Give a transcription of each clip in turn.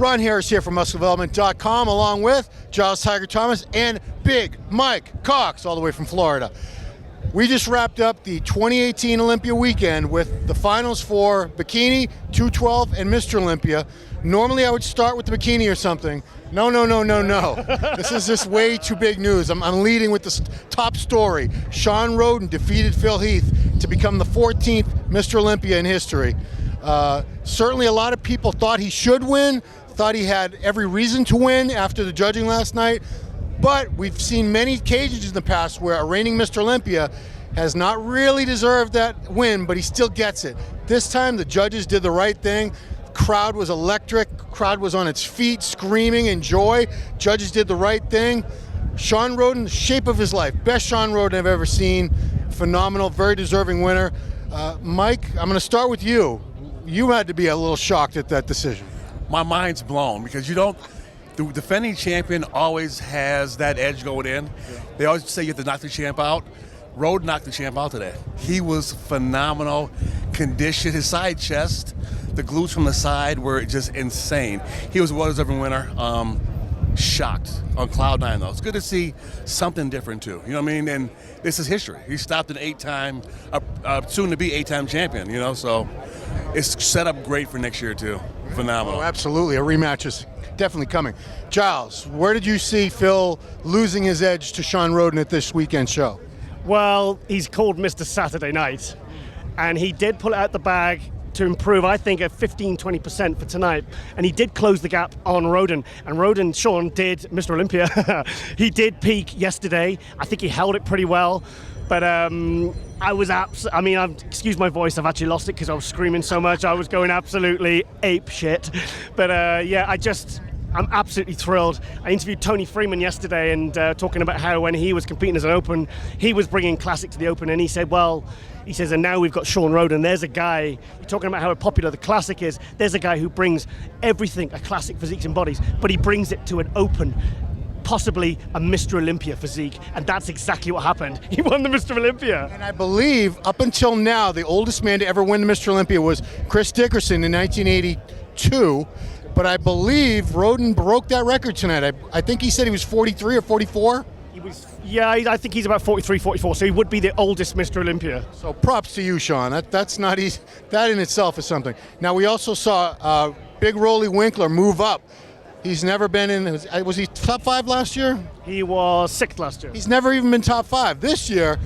Ron Harris here from MuscleDevelopment.com, along with Giles Tiger Thomas and Big Mike Cox, all the way from Florida. We just wrapped up the 2018 Olympia weekend with the finals for Bikini, 212, and Mr. Olympia. Normally I would start with the Bikini or something. No. This is just way too big news. I'm leading with the top story. Shawn Rhoden defeated Phil Heath to become the 14th Mr. Olympia in history. Certainly a lot of people thought he should win, thought he had every reason to win after the judging last night. But we've seen many occasions in the past where a reigning Mr. Olympia has not really deserved that win, but he still gets it. This time the judges did the right thing. Crowd was electric. Crowd was on its feet screaming in joy. Judges did the right thing. Shawn Rhoden, the shape of his life. Best Shawn Rhoden I've ever seen. Phenomenal, very deserving winner. Mike, I'm going to start with you. You had to be a little shocked at that decision. My mind's blown because the defending champion always has that edge going in. Yeah. They always say you have to knock the champ out. Rhoden knocked the champ out today. He was phenomenal. Condition, his side chest, the glutes from the side were just insane. He was a well-deserving winner. Shocked on cloud nine though. It's good to see something different too. You know what I mean? And this is history. He stopped an soon-to-be eight-time champion. You know, so it's set up great for next year too. Phenomenal. Oh, absolutely. A rematch is definitely coming. Giles, where did you see Phil losing his edge to Shawn Rhoden at this weekend show? Well, he's called Mr. Saturday Night, and he did pull it out the bag to improve, I think, at 15-20% for tonight. And he did close the gap on Rhoden. And Shawn did, Mr. Olympia, he did peak yesterday. I think he held it pretty well. But excuse my voice, I've actually lost it because I was screaming so much. I was going absolutely ape shit. But I'm absolutely thrilled. I interviewed Tony Freeman yesterday and talking about how when he was competing as an Open, he was bringing Classic to the Open, and he said, and now we've got Shawn Rhoden. There's a guy, you're talking about how popular the Classic is, there's a guy who brings everything a Classic physique embodies, but he brings it to an Open, possibly a Mr. Olympia physique, and that's exactly what happened. He won the Mr. Olympia. And I believe, up until now, the oldest man to ever win the Mr. Olympia was Chris Dickerson in 1982, but I believe Rhoden broke that record tonight. I think he said he was 43 or 44. I think he's about 43, 44, so he would be the oldest Mr. Olympia. So props to you, Shawn. That's not easy. That in itself is something. Now, we also saw Big Rolly Winkler move up. He's never been in, was he top 5 last year? He was 6th last year. He's never even been top 5. This year,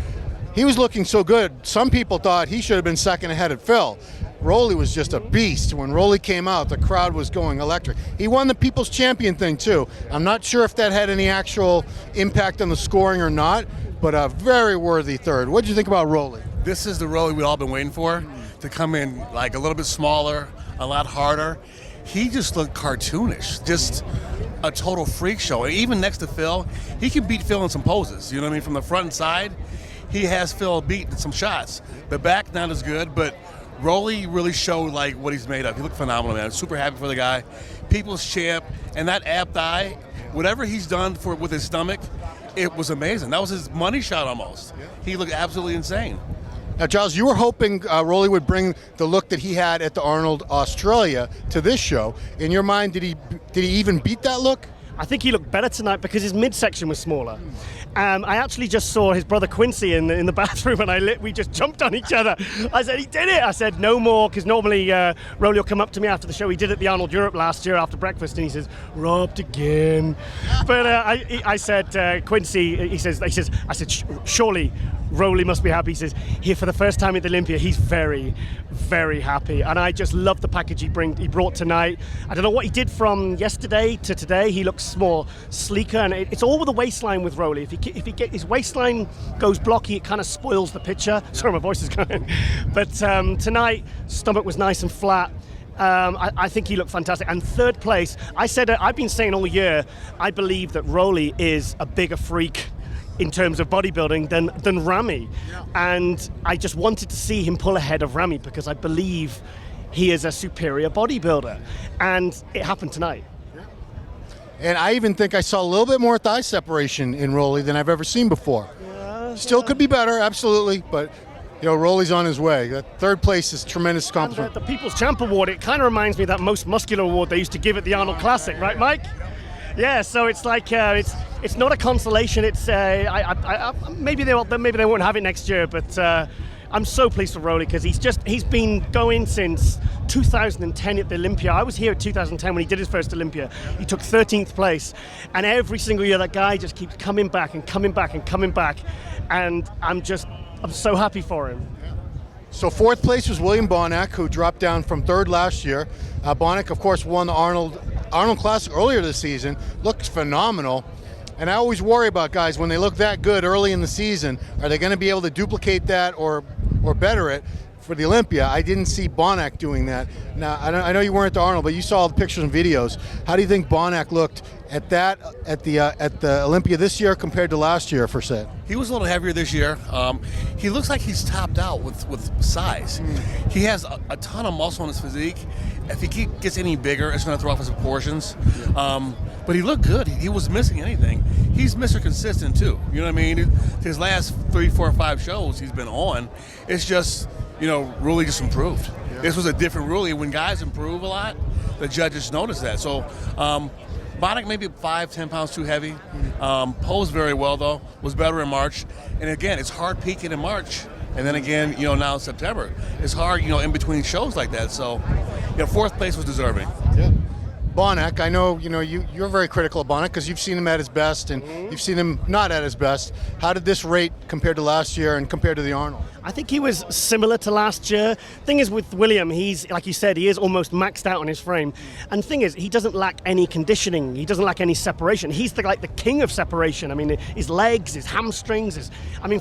he was looking so good. Some people thought he should have been second ahead of Phil. Rolly was just a beast. When Rolly came out, the crowd was going electric. He won the People's Champion thing too. I'm not sure if that had any actual impact on the scoring or not, but a very worthy third. What did you think about Rolly? This is the Rolly we've all been waiting for, to come in like a little bit smaller, a lot harder. He just looked cartoonish, just a total freak show. And even next to Phil, he can beat Phil in some poses, you know what I mean? From the front and side, he has Phil beat in some shots. The back, not as good, but Rolly really showed like what he's made of. He looked phenomenal, man. Super happy for the guy. People's champ, and that ab thigh, whatever he's done with his stomach, it was amazing. That was his money shot almost. Yeah. He looked absolutely insane. Now, Giles, you were hoping Rolly would bring the look that he had at the Arnold Australia to this show. In your mind, did he even beat that look? I think he looked better tonight because his midsection was smaller. I actually just saw his brother Quincy in the bathroom, and we just jumped on each other. I said, he did it. I said, no more, because normally Rolly will come up to me after the show. He did it at the Arnold Europe last year after breakfast, and he says, robbed again. But I said, Quincy, I said, surely Rolly must be happy. He says, here for the first time at the Olympia, he's very, very happy. And I just love the package he brought tonight. I don't know what he did from yesterday to today. He looks more sleeker, and it's all with the waistline with Rolly. If his waistline goes blocky, it kind of spoils the picture. Sorry, my voice is going. But tonight, stomach was nice and flat. I think he looked fantastic. And third place, I've been saying all year, I believe that Rolly is a bigger freak in terms of bodybuilding than Ramy. Yeah. And I just wanted to see him pull ahead of Ramy because I believe he is a superior bodybuilder. And it happened tonight. And I even think I saw a little bit more thigh separation in Rolly than I've ever seen before. Still could be better, absolutely, but Rolly's on his way. That third place is tremendous And accomplishment. the People's Champ Award, it kind of reminds me of that Most Muscular Award they used to give at the Arnold Classic, right, Mike? Yeah, so it's like it's not a consolation. It's maybe they won't have it next year, but I'm so pleased for Rolly because he's been going since 2010 at the Olympia. I was here at 2010 when he did his first Olympia. He took 13th place, and every single year that guy just keeps coming back and coming back and coming back, and I'm so happy for him. So fourth place was William Bonac, who dropped down from third last year. Bonac, of course, won the Arnold Classic earlier this season. Looks phenomenal. And I always worry about guys when they look that good early in the season. Are they going to be able to duplicate that or better it for the Olympia? I didn't see Bonac doing that. Now I know you weren't at the Arnold, but you saw all the pictures and videos. How do you think Bonac looked at the Olympia this year compared to last year for set? He was a little heavier this year. He looks like he's topped out with size. He has a ton of muscle in his physique. If he gets any bigger, it's going to throw off his proportions. But he looked good. He was missing anything. He's Mr. Consistent too. You know what I mean? His last 3, 4, 5 shows he's been on, it's just, really just improved. Yeah. This was a different Rolly. When guys improve a lot, the judges notice that. So Bonac maybe 5-10 pounds too heavy. Posed very well though. Was better in March. And again, it's hard peaking in March. And then again, now in September, it's hard, in between shows like that. So, fourth place was deserving. Yeah. Bonac, I know, you're very critical of Bonac because you've seen him at his best and you've seen him not at his best. How did this rate compared to last year and compared to the Arnold? I think he was similar to last year. Thing is with William, he's, like you said, he is almost maxed out on his frame. And the thing is, he doesn't lack any conditioning. He doesn't lack any separation. He's the king of separation. I mean, his legs, his hamstrings,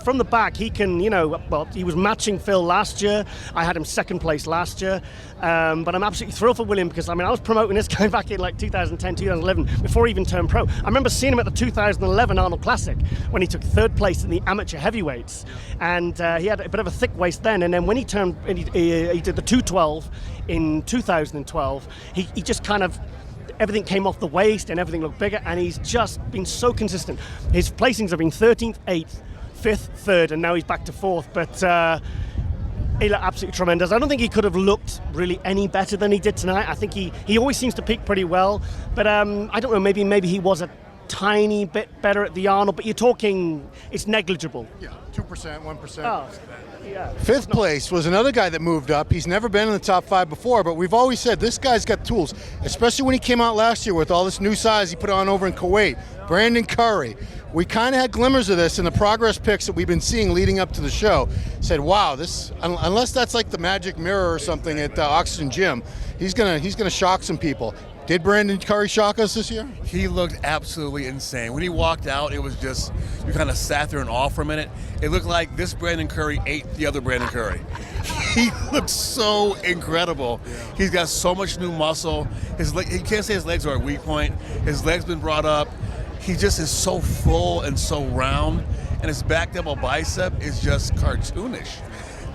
from the back, he can, he was matching Phil last year. I had him second place last year. But I'm absolutely thrilled for William because, I was promoting this guy back in 2010, 2011, before he even turned pro. I remember seeing him at the 2011 Arnold Classic when he took third place in the amateur heavyweights. And he had a bit of a thick waist then, and then when he turned, and he did the 212 in 2012, he just kind of, everything came off the waist and everything looked bigger, and he's just been so consistent. His placings have been 13th, 8th, 5th, 3rd, and now he's back to 4th, but he looked absolutely tremendous. I don't think he could have looked really any better than he did tonight. I think he always seems to peak pretty well, but I don't know, maybe he was a tiny bit better at the Arnold, but you're talking, it's negligible. Yeah, 2%, 1%. Oh, yeah. Fifth place was another guy that moved up. He's never been in the top 5 before, but we've always said this guy's got tools, especially when he came out last year with all this new size he put on over in Kuwait. Brandon Curry. We kind of had glimmers of this in the progress pics that we've been seeing leading up to the show. Said, wow, this, unless that's like the magic mirror or something at Oxygen Gym, he's gonna shock some people. Did Brandon Curry shock us this year? He looked absolutely insane. When he walked out, it was just, you kind of sat there in awe for a minute. It looked like this Brandon Curry ate the other Brandon Curry. He looked so incredible. He's got so much new muscle. He can't say his legs are at weak point. His legs been brought up. He just is so full and so round, and his back double bicep is just cartoonish.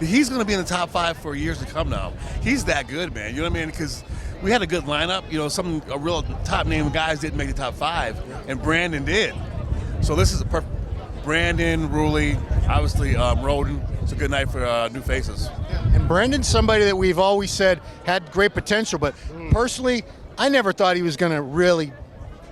He's going to be in the top 5 for years to come now. He's that good, man. You know what I mean? Because we had a good lineup. Some real top name guys didn't make the top 5, and Brandon did. So this is a perfect. Brandon, Ruley, obviously Roden. It's a good night for new faces. And Brandon's somebody that we've always said had great potential, but personally, I never thought he was going to really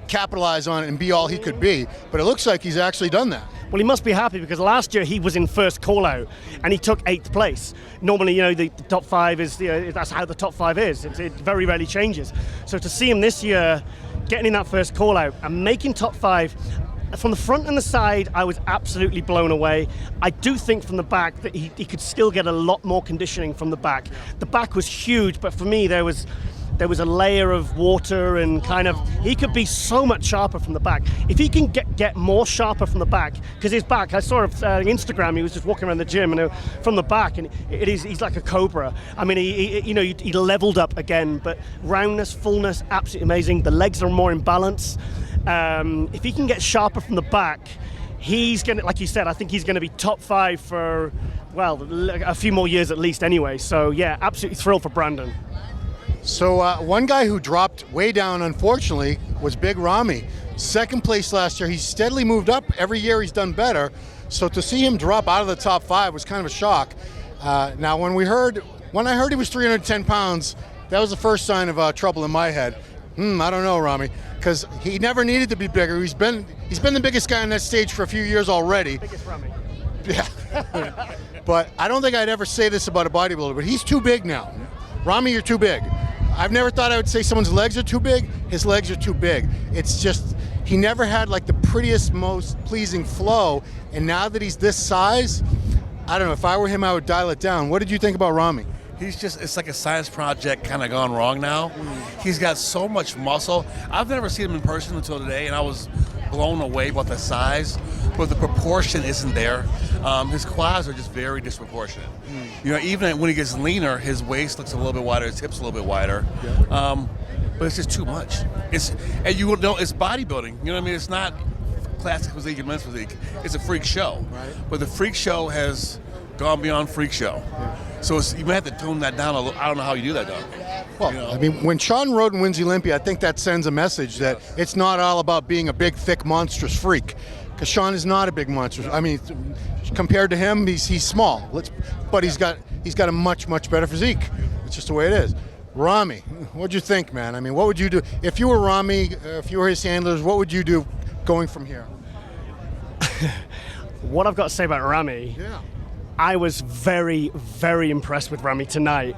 capitalize on it and be all he could be, but it looks like he's actually done that. Well, he must be happy because last year he was in first call-out and he took 8th place. Normally, the top 5 is, that's how the top 5 is. It very rarely changes. So to see him this year getting in that first call-out and making top 5, from the front and the side, I was absolutely blown away. I do think from the back that he could still get a lot more conditioning from the back. The back was huge, but for me there was a layer of water and kind of, he could be so much sharper from the back. If he can get more sharper from the back, because his back, I saw on Instagram, he was just walking around the gym and from the back, and he's like a cobra. I mean, he leveled up again, but roundness, fullness, absolutely amazing. The legs are more in balance. If he can get sharper from the back, he's going to, like you said, I think he's going to be top 5 for, well, a few more years at least anyway. So yeah, absolutely thrilled for Brandon. So one guy who dropped way down, unfortunately, was Big Ramy. Second place last year. He's steadily moved up. Every year he's done better. So to see him drop out of the top 5 was kind of a shock. Now, when I heard he was 310 pounds, that was the first sign of trouble in my head. I don't know, Ramy, because he never needed to be bigger. He's been the biggest guy on that stage for a few years already. Biggest Ramy. Yeah. But I don't think I'd ever say this about a bodybuilder, but he's too big now. Ramy, you're too big. I've never thought I would say someone's legs are too big. His legs are too big. It's just, he never had like the prettiest, most pleasing flow. And now that he's this size, I don't know, if I were him, I would dial it down. What did you think about Ramy? It's like a science project kind of gone wrong now. He's got so much muscle. I've never seen him in person until today, and I was blown away by the size, but the proportion isn't there. His quads are just very disproportionate. You know, even when he gets leaner, his waist looks a little bit wider, his hips a little bit wider. But it's just too much. And you will know it's bodybuilding. You know what I mean? It's not classic physique and men's physique. It's a freak show. Right. But the freak show has gone beyond freak show. So you may have to tone that down a little. I don't know how you do that, though. Well, You know? I mean, when Sean Roden wins the Olympia, I think that sends a message that it's not all about being a big, thick, monstrous freak. Because Sean is not a big monster. I mean, compared to him, he's small. But he's got a much, much better physique. It's just the way it is. Ramy, what'd you think, man? I mean, what would you do if you were Ramy? If you were his handlers, what would you do going from here? What I've got to say about Ramy. Yeah. I was very, very impressed with Ramy tonight.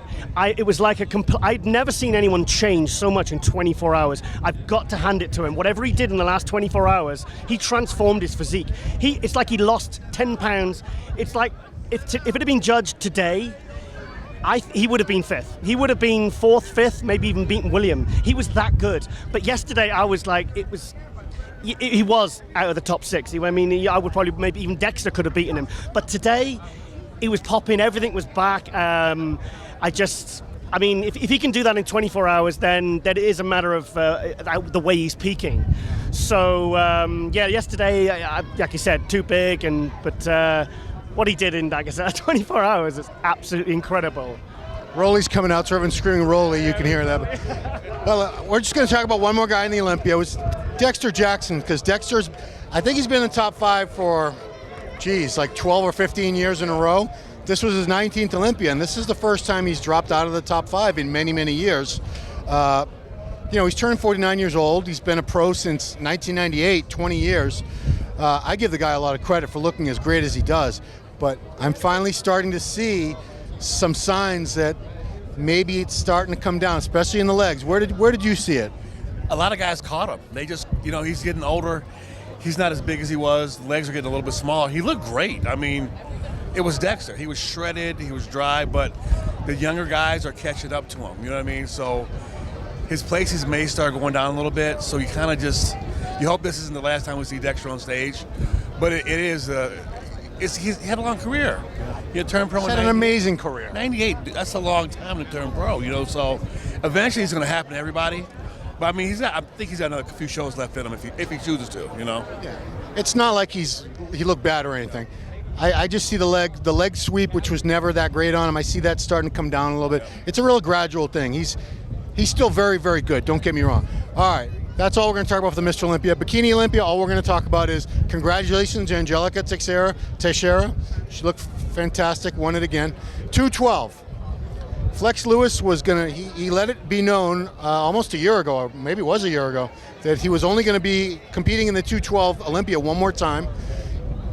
It was like I'd never seen anyone change so much in 24 hours. I've got to hand it to him. Whatever he did in the last 24 hours, he transformed his physique. It's like he lost 10 pounds. It's like if it had been judged today, he would have been fifth. He would have been fourth, fifth, maybe even beaten William. He was that good. But yesterday, I was like, he was out of the top six. I mean, I would probably, maybe even Dexter could have beaten him. But today, he was popping, everything was back. I mean, if he can do that in 24 hours, then it is a matter of the way he's peaking. So, yesterday, like I said, too big, but what he did in, like I said, 24 hours is absolutely incredible. Rolly's coming out, so everyone's screaming Rolly, you can hear that. Well, we're just going to talk about one more guy in the Olympia. It was Dexter Jackson, because I think he's been in the top 5 for, like 12 or 15 years in a row. This was his 19th Olympia, and this is the first time he's dropped out of the top 5 in many, many years. He's turning 49 years old. He's been a pro since 1998, 20 years. I give the guy a lot of credit for looking as great as he does, but I'm finally starting to see some signs that maybe it's starting to come down, especially in the legs. Where did you see it? A lot of guys caught him. They just, he's getting older. He's not as big as he was. The legs are getting a little bit smaller. He looked great. I mean, it was Dexter. He was shredded. He was dry, but the younger guys are catching up to him. You know what I mean? So his places may start going down a little bit. So you kind of you hope this isn't the last time we see Dexter on stage. But it is, he had a long career. He had turned pro. He's had an amazing career. 98, that's a long time to turn pro, so eventually it's going to happen to everybody. But I mean, I think he's got another few shows left in him if he chooses to, Yeah. It's not like he looked bad or anything. I just see the leg sweep, which was never that great on him. I see that starting to come down a little bit. It's a real gradual thing. He's still very, very good. Don't get me wrong. All right. That's all we're going to talk about for the Mr. Olympia. Bikini Olympia, all we're going to talk about is congratulations, Angelica Teixeira. She looked fantastic, won it again. 212. Flex Lewis was going to, he let it be known almost a year ago, or maybe it was a year ago, that he was only going to be competing in the 212 Olympia one more time.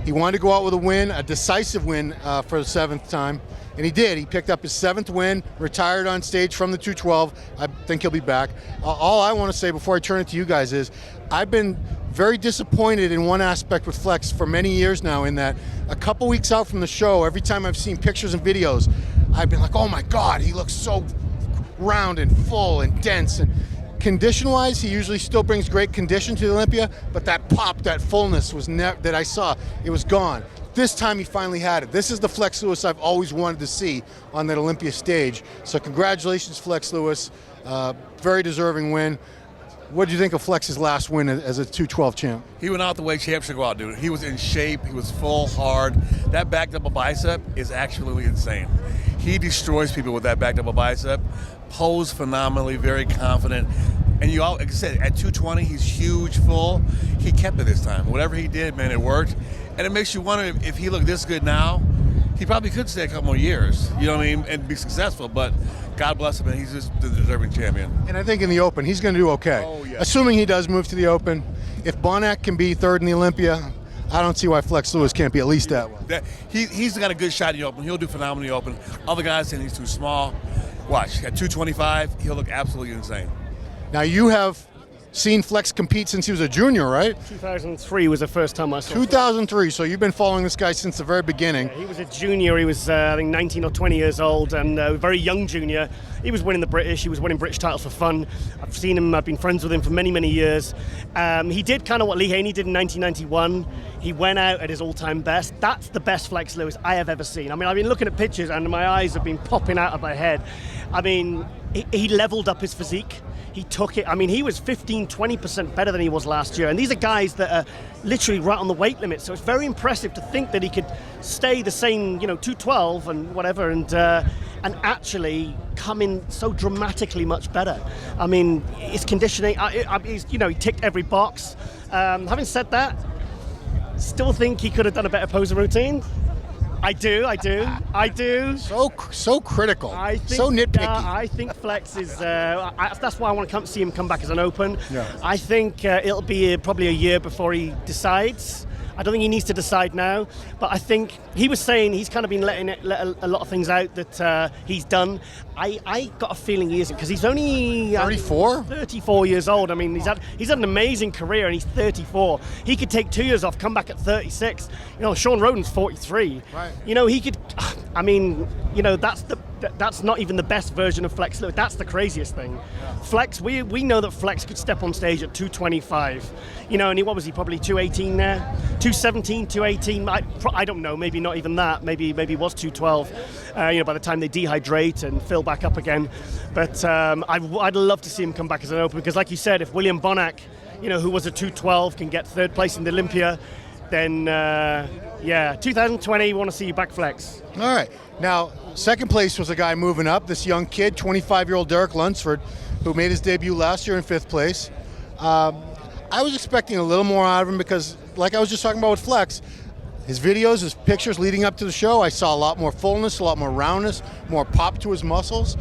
He wanted to go out with a win, a decisive win for the 7th time. And he did. He picked up his 7th win, retired on stage from the 212. I think he'll be back. All I want to say before I turn it to you guys is I've been very disappointed in one aspect with Flex for many years now, in that a couple weeks out from the show, every time I've seen pictures and videos, I've been like, oh my God, he looks so round and full and dense. And condition-wise, he usually still brings great condition to the Olympia, but that pop, that fullness was that I saw, it was gone. This time he finally had it. This is the Flex Lewis I've always wanted to see on that Olympia stage. So congratulations, Flex Lewis. Very deserving win. What did you think of Flex's last win as a 212 champ? He went out the way champs should go out, dude. He was in shape. He was full, hard. That back double bicep is actually insane. He destroys people with that back double bicep. Posed phenomenally, very confident. And like I said, at 220, he's huge, full. He kept it this time. Whatever he did, man, it worked. And it makes you wonder if he looked this good now, he probably could stay a couple more years, you know what I mean, and be successful, but God bless him, and he's just the deserving champion. And I think in the Open, he's going to do okay. Oh, yeah. Assuming he does move to the Open. If Bonac can be third in the Olympia, I don't see why Flex Lewis can't be at least that one. He's got a good shot in the Open. He'll do phenomenally in the Open. Other guys saying he's too small. Watch, at 225, he'll look absolutely insane. Now, you have seen Flex compete since he was a junior, right? 2003 was the first time I saw 2003, so you've been following this guy since the very beginning. He was a junior. He was, I think, 19 or 20 years old, and a very young junior. He was winning the British. He was winning British titles for fun. I've seen him. I've been friends with him for many, many years. He did kind of what Lee Haney did in 1991. He went out at his all-time best. That's the best Flex Lewis I have ever seen. I mean, I've been looking at pictures, and my eyes have been popping out of my head. I mean, he leveled up his physique. He took it. I mean, he was 15, 20% better than he was last year. And these are guys that are literally right on the weight limit. So it's very impressive to think that he could stay the same, 212 and whatever, and actually come in so dramatically much better. I mean, his conditioning, he ticked every box. Having said that, still think he could have done a better posing routine. I do. So critical. So nitpicky. I think Flex is. That's why I want to see him come back as an Open. Yeah. I think it'll be probably a year before he decides. I don't think he needs to decide now, but I think he was saying he's kind of been letting a lot of things out that he's done. I got a feeling he isn't, because he's only 34 years old. I mean, he's had an amazing career, and he's 34. He could take 2 years off, come back at 36. Sean Roden's 43. Right. He could. I mean, that's not even the best version of Flex Lewis. That's the craziest thing. Yeah. Flex, we know that Flex could step on stage at 225. And what was he, probably 218 there? 217, 218. I don't know. Maybe not even that. Maybe it was 212. By the time they dehydrate and fill back up again. But I'd love to see him come back as an Open, because, like you said, if William Bonac, who was a 212, can get third place in the Olympia, then 2020, we want to see you back, Flex. All right. Now, second place was a guy moving up, this young kid, 25-year-old Derek Lunsford, who made his debut last year in 5th place. I was expecting a little more out of him because, like I was just talking about with Flex, his videos, his pictures leading up to the show, I saw a lot more fullness, a lot more roundness, more pop to his muscles.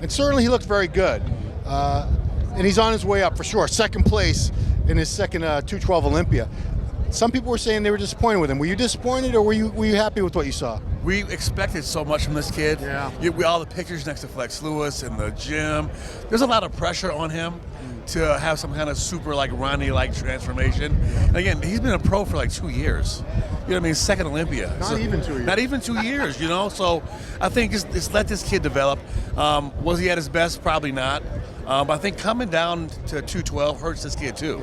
And certainly he looked very good. And he's on his way up for sure. Second place in his second 212 Olympia. Some people were saying they were disappointed with him. Were you disappointed, or were you happy with what you saw? We expected so much from this kid. Yeah. All the pictures next to Flex Lewis in the gym. There's a lot of pressure on him to have some kind of super Ronnie-like transformation. And again, he's been a pro for 2 years. You know what I mean? Second Olympia. Not even 2 years. Not even 2 years, So I think just let this kid develop. Was he at his best? Probably not. But I think coming down to 212 hurts this kid too.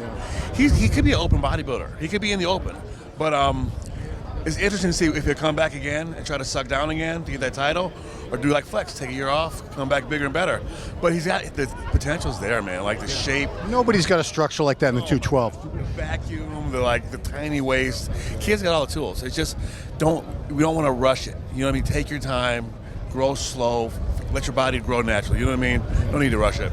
Yeah. He could be an open bodybuilder. He could be in the Open. But it's interesting to see if he'll come back again and try to suck down again to get that title, or do like Flex, take a year off, come back bigger and better. But he's got the potential's there, man. The shape. Nobody's got a structure like that in the 212. The vacuum, the tiny waist. Kids got all the tools. It's just we don't want to rush it. You know what I mean? Take your time, grow slow, let your body grow naturally. You know what I mean? Don't need to rush it.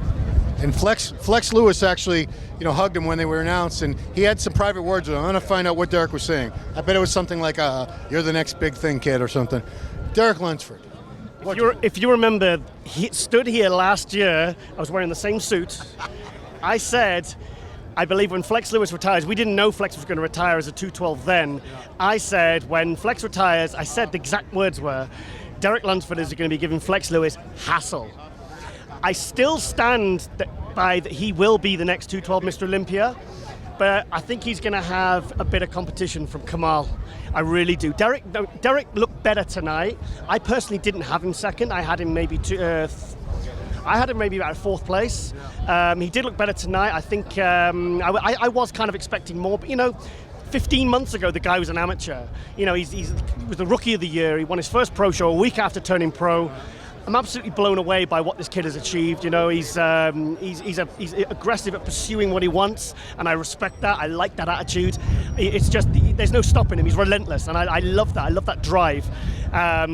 And Flex Lewis actually, hugged him when they were announced, and he had some private words with him. I'm going to find out what Derek was saying. I bet it was something like, "You're the next big thing, kid," or something. Derek Lunsford. If you remember, he stood here last year. I was wearing the same suit. I said, I believe when Flex Lewis retires, we didn't know Flex was going to retire as a 212 then. I said, when Flex retires, I said the exact words were, Derek Lunsford is going to be giving Flex Lewis hassle. I still stand by that he will be the next 212 Mr Olympia, but I think he's going to have a bit of competition from Kamal. I really do. Derek looked better tonight. I personally didn't have him second. I had him maybe about 4th place. He did look better tonight. I think I was kind of expecting more, but 15 months ago, the guy was an amateur. He was the Rookie of the Year. He won his first pro show a week after turning pro. I'm absolutely blown away by what this kid has achieved. He's aggressive at pursuing what he wants, and I respect that. I like that attitude. It's just there's no stopping him. He's relentless, and I love that. I love that drive.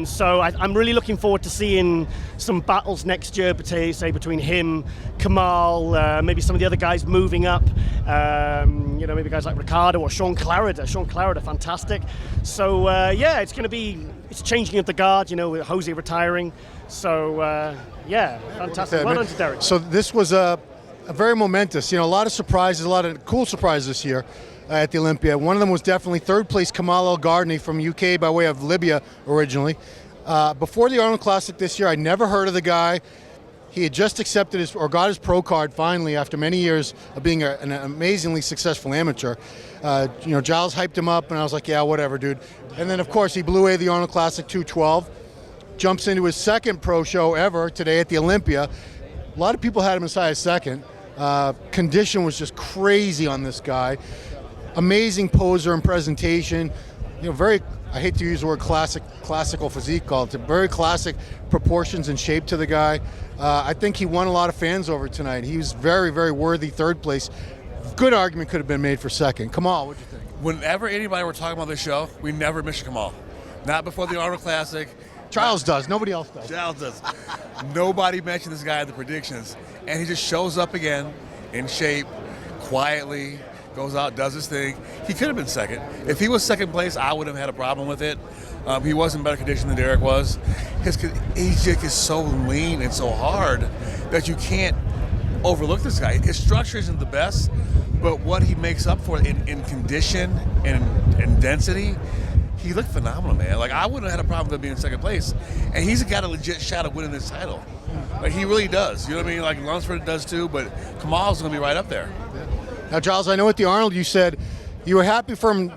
So I'm really looking forward to seeing some battles next year, say between him, Kamal, maybe some of the other guys moving up. Maybe guys like Ricardo or Sean Clarida. Sean Clarida, fantastic. So it's going to be changing of the guard. With Jose retiring. So fantastic. Well done to Derek. So this was a very momentous. A lot of surprises, a lot of cool surprises this year at the Olympia. One of them was definitely third place Kamal Elgargni from UK by way of Libya originally. Before the Arnold Classic this year, I never heard of the guy. He had just accepted got his pro card finally after many years of being an amazingly successful amateur. Giles hyped him up, and I was like, yeah, whatever, dude. And then, of course, he blew away the Arnold Classic 212, jumps into his second pro show ever today at the Olympia. A lot of people had him as high as second. Condition was just crazy on this guy. Amazing poser and presentation. Very, I hate to use the word classical physique, called it. Very classic proportions and shape to the guy. I think he won a lot of fans over tonight. He was very, very worthy third place. Good argument could have been made for second. Kamal, what'd you think? Whenever anybody were talking about this show, we never mention Kamal. Not before the Arnold Classic. Giles does. Nobody else does. Giles does. Nobody mentioned this guy at the predictions. And he just shows up again in shape, quietly, goes out, does his thing. He could have been second. If he was second place, I would have had a problem with it. He was in better condition than Derek was. He just is so lean and so hard that you can't overlook this guy. His structure isn't the best, but what he makes up for in condition and density, he looked phenomenal, man. Like, I wouldn't have had a problem with him being in second place. And he's got a legit shot of winning this title. Like, he really does. You know what I mean? Like, Lunsford does too, but Kamal's going to be right up there. Now, Giles, I know at the Arnold you said you were happy for him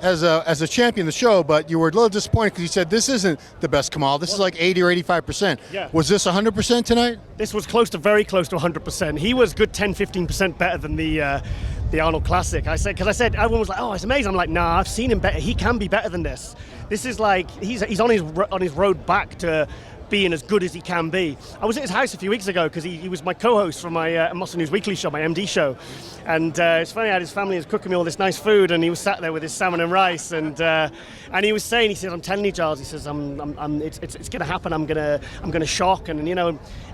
as a champion of the show, but you were a little disappointed because you said this isn't the best Kamal. This is like 80 or 85%. Yeah. Was this 100% tonight? This was very close to 100%. He was good 10-15% better than the Arnold Classic. I said, everyone was like, oh, it's amazing. I'm like, nah, I've seen him better. He can be better than this. This is like, he's on his road back to being as good as he can be. I was at his house a few weeks ago because he was my co-host for my Muscle News Weekly show, my MD show. And it's funny, I had his family was cooking me all this nice food, and he was sat there with his salmon and rice, and he was saying, he said, I'm telling you, Giles, he says, it's going to happen. I'm going to shock, and what do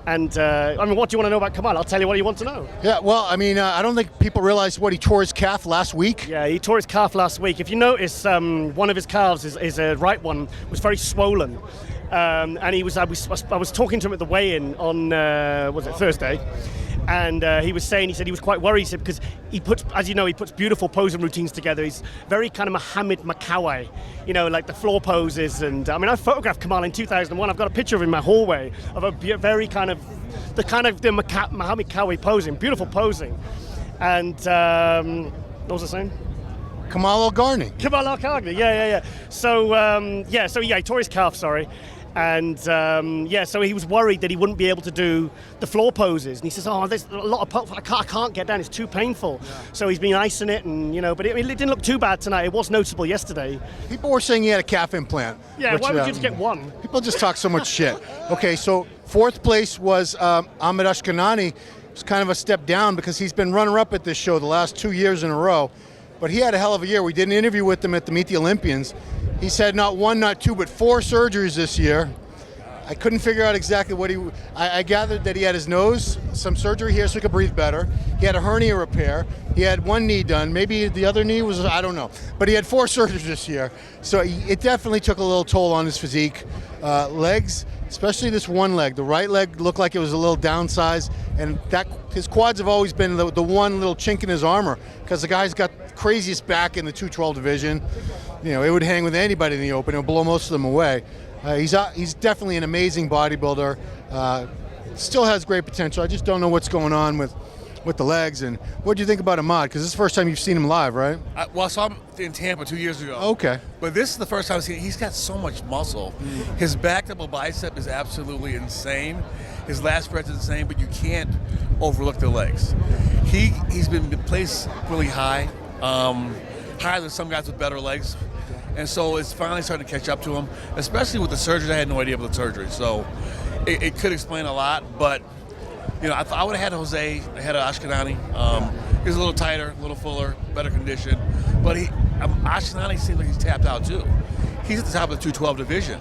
you want to know about Kamal? I'll tell you what you want to know. Yeah, well, I don't think people realize what he tore his calf last week. Yeah, he tore his calf last week. If you notice, one of his calves is a right one was very swollen. And I was talking to him at the weigh-in on Thursday, and he said he was quite worried. He said because he puts beautiful posing routines together. He's very kind of Muhammad Makawai, like the floor poses. And I photographed Kamal in 2001. I've got a picture of him in my hallway of a very the Muhammad Makawai posing, beautiful posing. And what was I saying? Kamal Elgargni. Kamal Elgargni, yeah. So he tore his calf, sorry. And so he was worried that he wouldn't be able to do the floor poses. And he says, there's a lot of I can't get down, it's too painful. Yeah. So he's been icing it, and but it didn't look too bad tonight. It was noticeable yesterday. People were saying he had a calf implant. Yeah, why would you just get one? People just talk so much shit. Okay, so fourth place was Ahmad Ashkanani. It's kind of a step down because he's been runner-up at this show the last 2 years in a row. But he had a hell of a year. We did an interview with him at the Meet the Olympians. He said not one, not two, but 4 surgeries this year. I couldn't figure out exactly what I gathered that he had his nose, some surgery here so he could breathe better. He had a hernia repair. He had one knee done. Maybe the other knee was, I don't know. But he had 4 surgeries this year. So it definitely took a little toll on his physique. Legs, especially this one leg. The right leg looked like it was a little downsized. And his quads have always been the one little chink in his armor because the guy's got the craziest back in the 212 division. It would hang with anybody in the open. It would blow most of them away. He's definitely an amazing bodybuilder. Still has great potential. I just don't know what's going on with the legs. And what do you think about Ahmad? Because this is the first time you've seen him live, right? I saw him in Tampa 2 years ago. Okay. But this is the first time I've seen him. He's got so much muscle. His back double bicep is absolutely insane. His last spread is insane, but you can't overlook the legs. He's been placed really high, higher than some guys with better legs. And so it's finally starting to catch up to him, especially with the surgery. I had no idea about the surgery. So it could explain a lot, but I would have had Jose ahead of Ashkanani. He's a little tighter, a little fuller, better condition. But Ashkanani seems like he's tapped out too. He's at the top of the 212 division.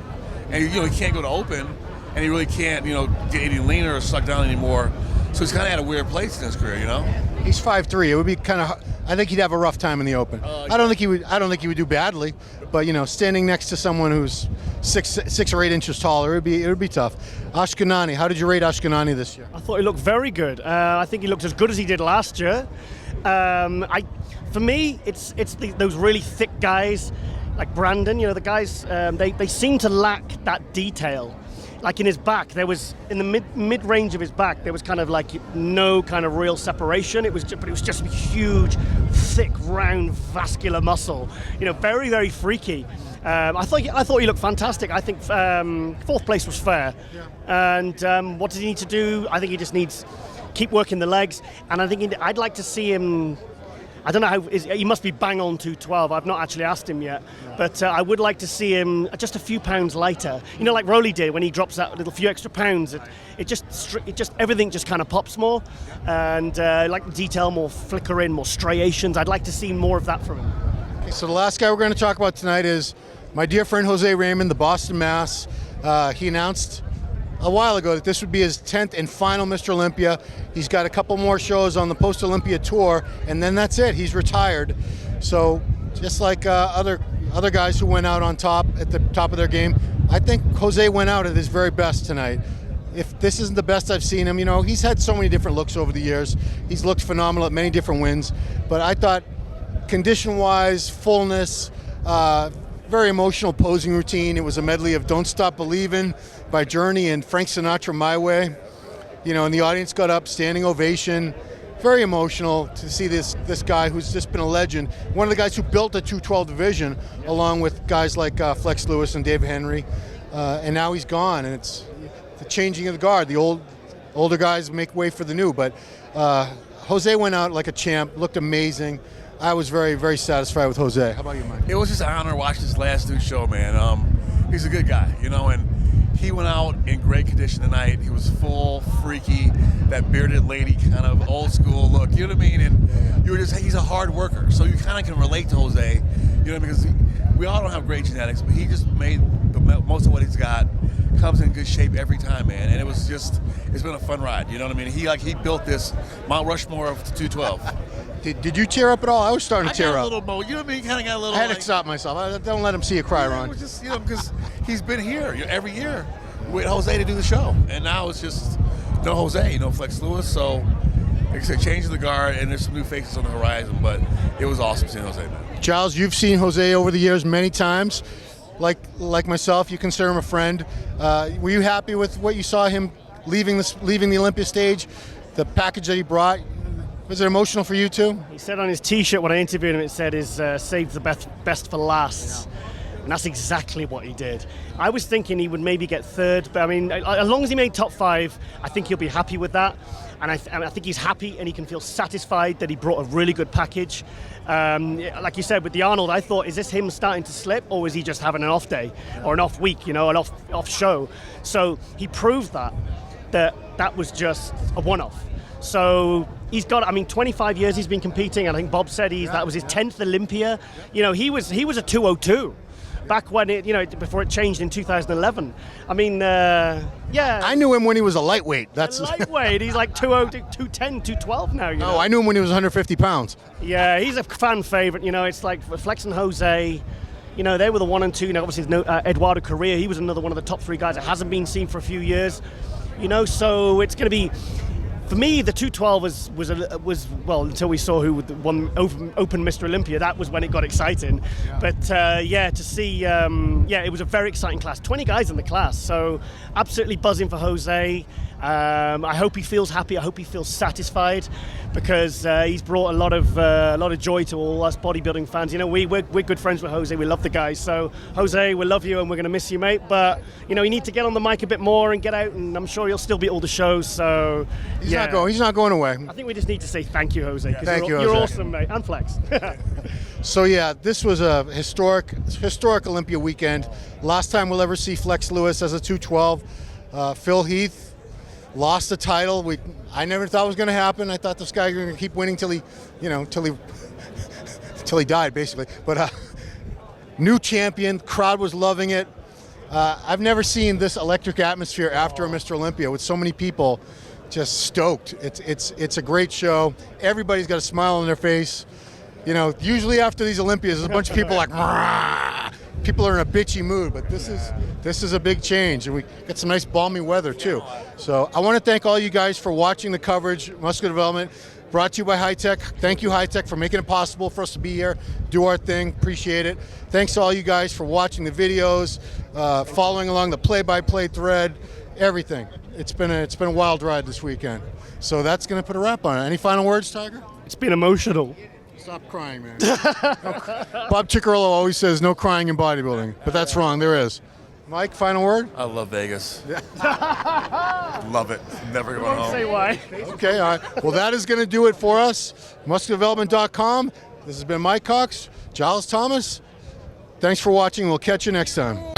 and he can't go to open, and he really can't get any leaner or suck down anymore. So he's kind of at a weird place in his career, He's 5'3". It would be kind of. I think he'd have a rough time in the open. I don't think he would do badly, but standing next to someone who's 6 or 8 inches taller, it would be tough. Ashkanani, how did you rate Ashkanani this year? I thought he looked very good. I think he looked as good as he did last year. For me, it's those really thick guys like Brandon. The guys they seem to lack that detail. Like in his back, there was in the mid range of his back, there was kind of like no kind of real separation. But it was just huge, thick, round, vascular muscle. Very, very freaky. I thought he looked fantastic. I think 4th place was fair. Yeah. And what does he need to do? I think he just needs keep working the legs. And I think I'd like to see him. I don't know how he must be bang on 212. I've not actually asked him yet, but I would like to see him just a few pounds lighter. Like Rowley did when he drops that little few extra pounds. It just everything just kind of pops more, and like detail, more flickering, more striations. I'd like to see more of that from him. Okay, so the last guy we're going to talk about tonight is my dear friend Jose Raymond, the Boston Mass. He announced a while ago that this would be his 10th and final Mr. Olympia. He's got a couple more shows on the post-Olympia tour, and then that's it. He's retired. So just like other guys who went out on top at the top of their game, I think Jose went out at his very best tonight. If this isn't the best I've seen him, he's had so many different looks over the years. He's looked phenomenal at many different wins, but I thought condition-wise, fullness, very emotional posing routine. It was a medley of Don't Stop Believin' by Journey and Frank Sinatra, My Way. And the audience got up, standing ovation. Very emotional to see this guy who's just been a legend. One of the guys who built the 212 division, along with guys like Flex Lewis and David Henry. And now he's gone, and it's the changing of the guard. The older guys make way for the new. But Jose went out like a champ, looked amazing. I was very, very satisfied with Jose. How about you, Mike? It was just an honor to watch this last new show, man. He's a good guy, and he went out in great condition tonight. He was full, freaky, that bearded lady kind of old school look, you know what I mean? And he's a hard worker, so you kind of can relate to Jose, because we all don't have great genetics, but he just made the most of what he's got, comes in good shape every time, man. And it's been a fun ride, you know what I mean? He built this Mount Rushmore of 212. Did you tear up at all? I was starting to tear up. A little more, you know what I mean? Kind of got a little. I had to stop myself. Don't let him see you cry, Ron. It was just, because he's been here every year with Jose to do the show, and now it's just no Jose, Flex Lewis. So, like I said, changing the guard, and there's some new faces on the horizon. But it was awesome seeing Jose. Giles, you've seen Jose over the years many times. Like myself, you consider him a friend. Were you happy with what you saw him leaving the Olympia stage? The package that he brought. Was it emotional for you too? He said on his T-shirt when I interviewed him, it said "Save the best for last," and that's exactly what he did. I was thinking he would maybe get 3rd, but I mean, as long as he made top 5, I think he'll be happy with that. And I think he's happy and he can feel satisfied that he brought a really good package. Like you said with the Arnold, I thought, is this him starting to slip, or is he just having an off day or an off week, an off show? So he proved that was just a one-off. So he's got, 25 years he's been competing, and I think Bob said that was his 10th Olympia. He was a 202 back when before it changed in 2011. I knew him when he was a lightweight. That's a lightweight. He's like 202, 210, 212 now. No, I knew him when he was 150 pounds. Yeah, he's a fan favorite. It's like Flex and Jose. They were the 1 and 2. Obviously, Eduardo Correa. He was another one of the top 3 guys that hasn't been seen for a few years. So it's going to be. For me, the 212 was until we saw who won Open Mr. Olympia. That was when it got exciting. Yeah. But to see, it was a very exciting class. 20 guys in the class, so absolutely buzzing for Jose. I hope he feels happy. I hope he feels satisfied, because he's brought a lot of joy to all us bodybuilding fans. We're good friends with Jose. We love the guy. So Jose, we love you and we're going to miss you, mate. But you need to get on the mic a bit more and get out. And I'm sure you'll still be at all the shows. So he's not going away. I think we just need to say thank you, Jose. Thank you, you're Jose. awesome, mate. And Flex. So this was a historic Olympia weekend. Last time we'll ever see Flex Lewis as a 212. Phil Heath lost the title. I never thought it was going to happen. I thought this guy was going to keep winning till he died, basically. But new champion, crowd was loving it. I've never seen this electric atmosphere after a Mr. Olympia with so many people just stoked. It's a great show. Everybody's got a smile on their face. You know, usually after these Olympias, there's a bunch of people like, "Rah!" People are in a bitchy mood, but this is a big change, and we got some nice balmy weather too. So I want to thank all you guys for watching the coverage. Muscular Development, brought to you by High Tech. Thank you, High Tech, for making it possible for us to be here, do our thing. Appreciate it. Thanks to all you guys for watching the videos, following along the play-by-play thread, everything. It's been a wild ride this weekend. So that's going to put a wrap on it. Any final words, Tiger? It's been emotional. Stop crying, man. Bob Ciccarello always says no crying in bodybuilding, but that's wrong. There is. Mike, final word? I love Vegas. Love it. Never going Won't home. say why. Okay, all right. Well, that is going to do it for us. MuscularDevelopment.com. This has been Mike Cox, Giles Thomas. Thanks for watching. We'll catch you next time.